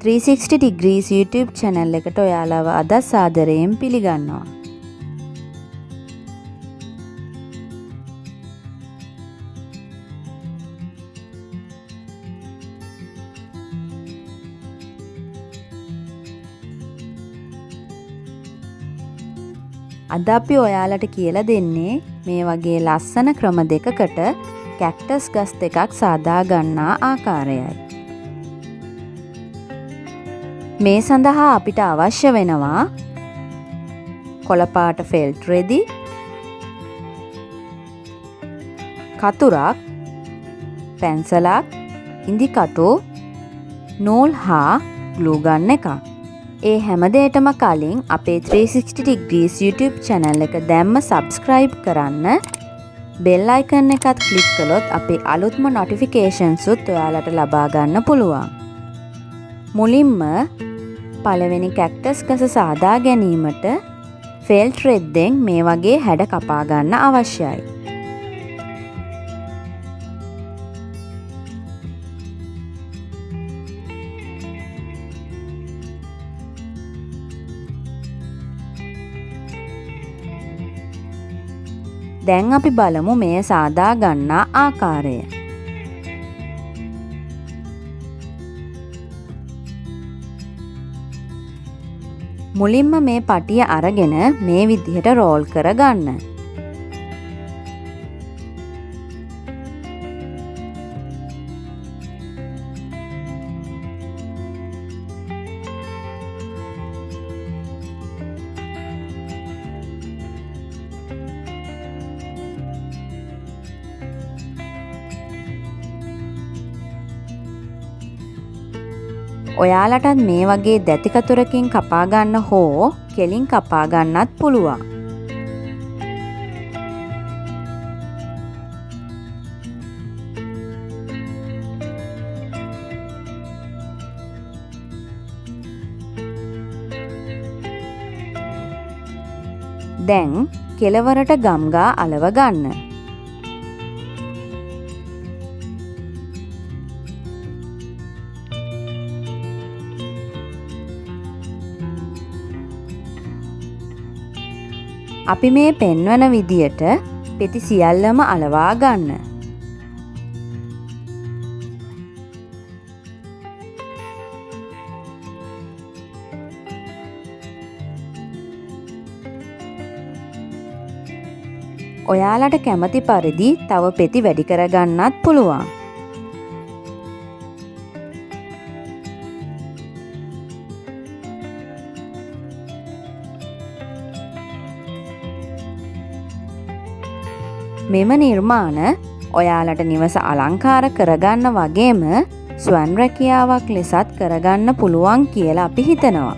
360 degrees YouTube channel එකට ඔයාලව අද සාදරයෙන් පිළිගන්නවා. අද අපි ඔයාලට කියලා දෙන්නේ මේ වගේ ලස්සන ක්‍රම දෙකකට කැක්ටස් ගස් දෙකක් සාදා ගන්නා ආකාරයයි. මේ සඳහා අපිට අවශ්‍ය වෙනවා කොළ පාට ෆෙල්ට් රෙදි, කතුරක්, පැන්සලක්, ඉදි කටු, නූල් හා ග්ලූ ගන් එකක්. ඒ හැමදේටම කලින් අපේ 360 degrees YouTube channel එක දැම්ම subscribe කරන්න, bell icon එකත් click කළොත් අපේ අලුත්ම notifications උත් ඔයාලට ලබා ගන්න පුළුවන්. මුලින්ම පළවෙනි cactus ගස සාදා ගැනීමට felt threadෙන් මේ වගේ හැඩ කපා ගන්න අවශ්‍යයි. දැන් අපි බලමු මේ සාදා ගන්නා ආකාරය. මුලින්ම මේ පටිය අරගෙන මේ විදිහට රෝල් කරගන්න. ඔයාලටත් මේ වගේ දැති කතුරකින් කපා ගන්න හෝ කෙලින් කපා ගන්නත් පුළුවන්. දැන් කෙළවරට ගම්ගා අලව ගන්න. අපි මේ පෙන්වන විදියට පෙති සියල්ලම අලවා ගන්න. ඔයාලට කැමති පරිදි තව පෙති වැඩි කරගන්නත් පුළුවන්. මෙම නිර්මාණ ඔයාලට නිවස අලංකාර කරගන්න වගේම ස්වන් රැකියාවක් ලෙසත් කරගන්න පුළුවන් කියලා අපි හිතනවා.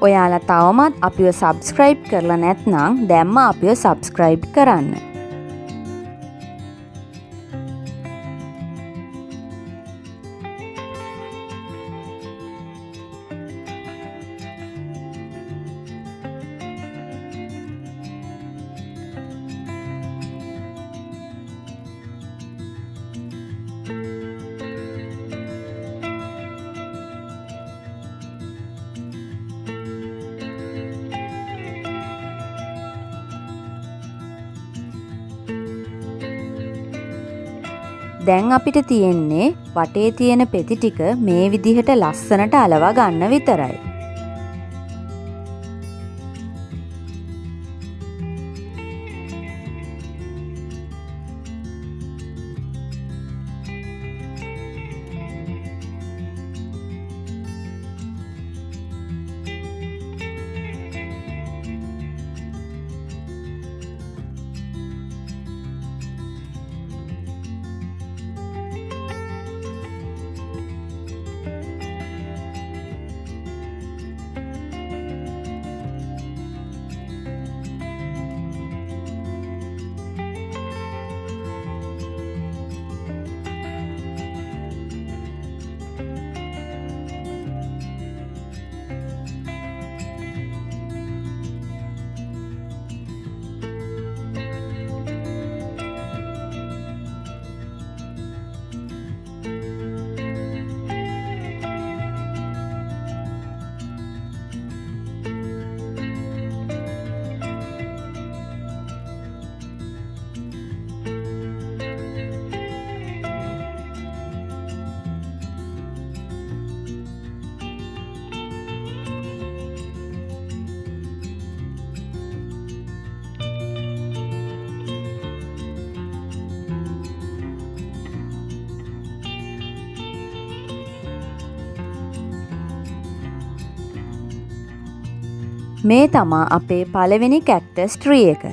ඔයාලා තවමත් අපිව subscribe කරලා නැත්නම් දැම්ම අපිව subscribe කරන්න. දැන් අපිට තියෙන්නේ වටේ තියෙන පෙති ටික මේ විදිහට ලස්සනට අලවා ගන්න විතරයි. මේ තමා අපේ පළවෙනි කැක්ටස් ට්‍රී එක.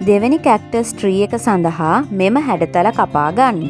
දෙවෙනි කැක්ටස් ට්‍රී එක සඳහා මෙම හැඩතල කපා ගන්න.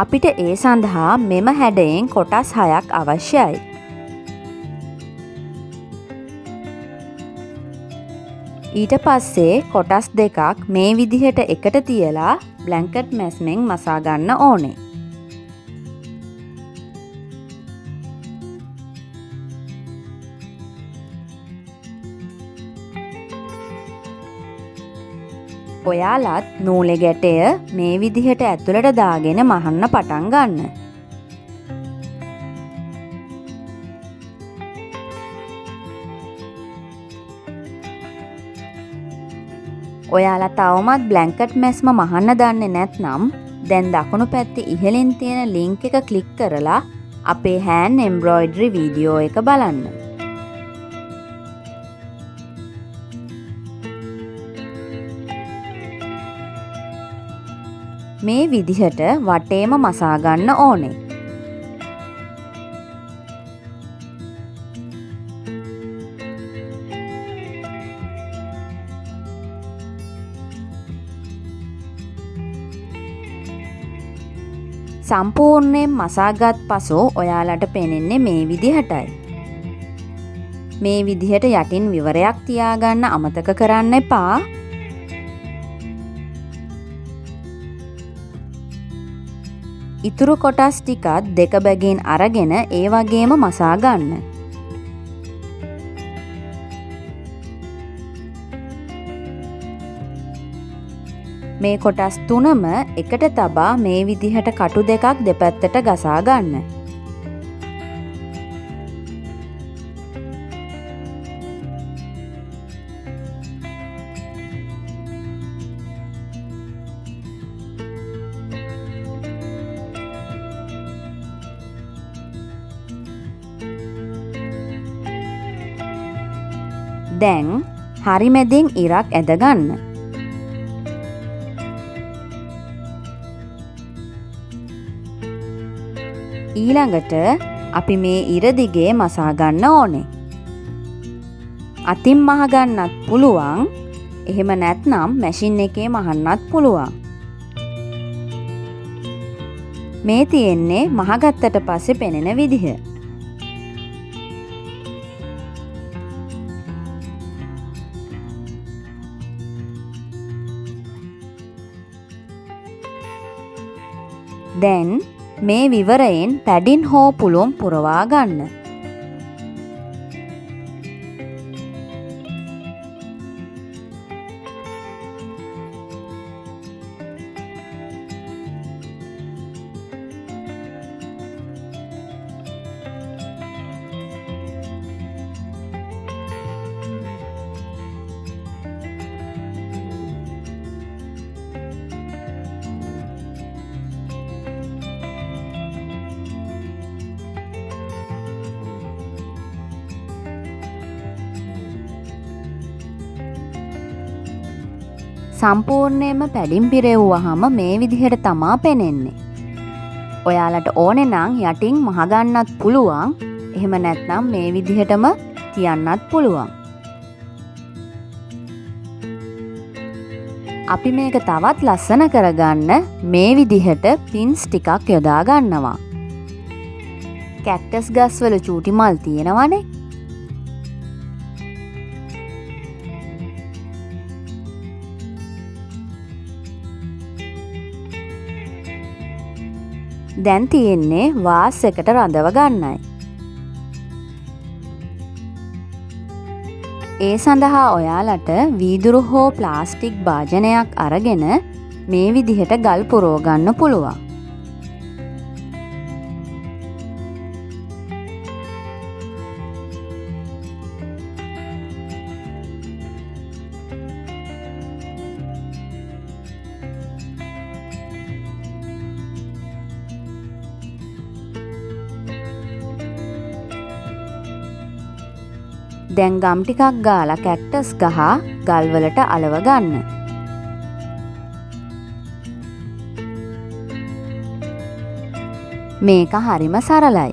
අපිට ඒ සඳහා මෙම හැඩයෙන් කොටස් 6ක් අවශ්‍යයි. ඊට පස්සේ කොටස් දෙකක් මේ විදිහට එකට තියලා බ්ලැන්කට් මැස්මෙන් මසා ගන්න ඕනේ. ඔයාලත් නූලේ ගැටය මේ විදිහට ඇතුළට දාගෙන මහන්න පටන් ගන්න. ඔයාලා තවමත් බ්ලැන්කට් මැස්ම මහන්න දන්නේ නැත්නම් දැන් දකුණු පැත්තේ ඉහළින් තියෙන ලින්ක් එක ක්ලික් කරලා අපේ hand embroidery වීඩියෝ එක බලන්න. මේ විදිහට වටේම මසා ගන්න ඕනේ. සම්පූර්ණයෙන් මසාගත් පසු ඔයාලට පෙනෙන්නේ මේ විදිහටයි. මේ විදිහට යටින් විවරයක් තියාගන්න අමතක කරන්න එපා. ඉතුරු කොටස් ටිකත් දෙක බැගින් අරගෙන ඒ වගේම මසා ගන්න. මේ කොටස් තුනම එකට තබා මේ විදිහට කටු දෙකක් දෙපැත්තට ගසා ගන්න. දැන් හරි මැදින් ඉරක් ඇද ගන්න. ඊළඟට අපි මේ ඉර දිගේ මසා ගන්න ඕනේ. අතින් මහ ගන්නත් පුළුවන්. එහෙම නැත්නම් මැෂින් එකේ මහන්නත් පුළුවන්. මේ තියෙන්නේ මහගත්තට පස්සේ පෙනෙන විදිහ. දැන් මේ විවරයෙන් පැඩින් හෝ පුළුම් පුරවා ගන්න. සම්පූර්ණයෙන්ම පැඩින් පිරෙව්වහම මේ විදිහට තමා පෙනෙන්නේ. ඔයාලට ඕනේ නම් යටින් මහගන්නත් පුළුවන්. එහෙම නැත්නම් මේ විදිහටම තියන්නත් පුළුවන්. අපි මේක තවත් ලස්සන කරගන්න මේ විදිහට පින්ස් ටිකක් යොදා ගන්නවා. කැක්ටස් ගස්වල චූටි මල් තියෙනවනේ. දැන් තියෙන්නේ වාස් එකට රඳව ගන්නයි. ඒ සඳහා ඔයාලට වීදුරු හෝ ප්ලාස්ටික් භාජනයක් අරගෙන මේ විදිහට ගල් පුරව ගන්න පුළුවන්. දැන් ගම් ටිකක් ගාලා කැක්ටස් ගහ ගල් වලට අලව ගන්න. මේක හරිම සරලයි.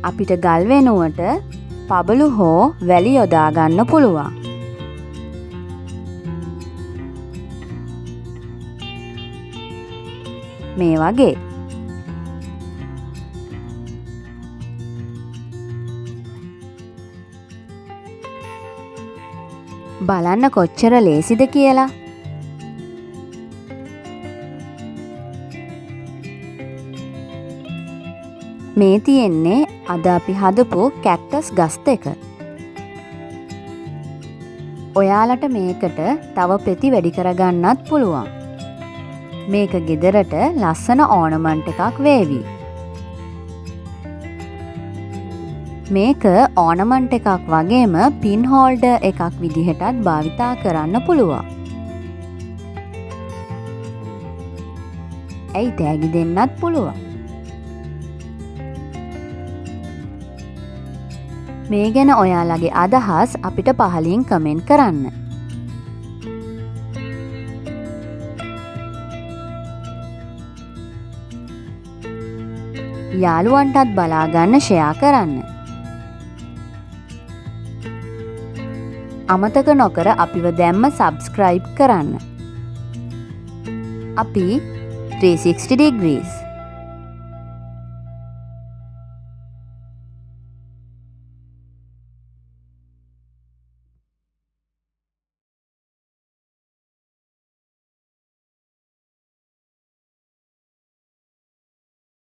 අපිට ගල් වෙනුවට පබළු හෝ වැලි යොදා ගන්න පුළුවන්. මේ වගේ. බලන්න කොච්චර ලේසිද කියලා. මේ තියෙන්නේ අද අපි හදපු කැක්ටස් ගස් දෙක. ඔයාලට මේකට තව පෙති වැඩි කරගන්නත් පුළුවන්. මේක ගෙදරට ලස්සන ඕනමන්ට් එකක් වේවි. මේක ඕනමන්ට් එකක් වගේම පින් හෝල්ඩර් එකක් විදිහටත් භාවිතා කරන්න පුළුවන්. ඇයි තෑගි දෙන්නත් පුළුවන්. මේ ගැන ඔයාලගේ අදහස් අපිට පහලින් කමෙන්ට් කරන්න. යාළුවන්ටත් බලාගන්න ෂෙයා කරන්න. අමතක නොකර අපිව දැම්ම සබ්ස්ක්‍රයිබ් කරන්න. අපි 360 degrees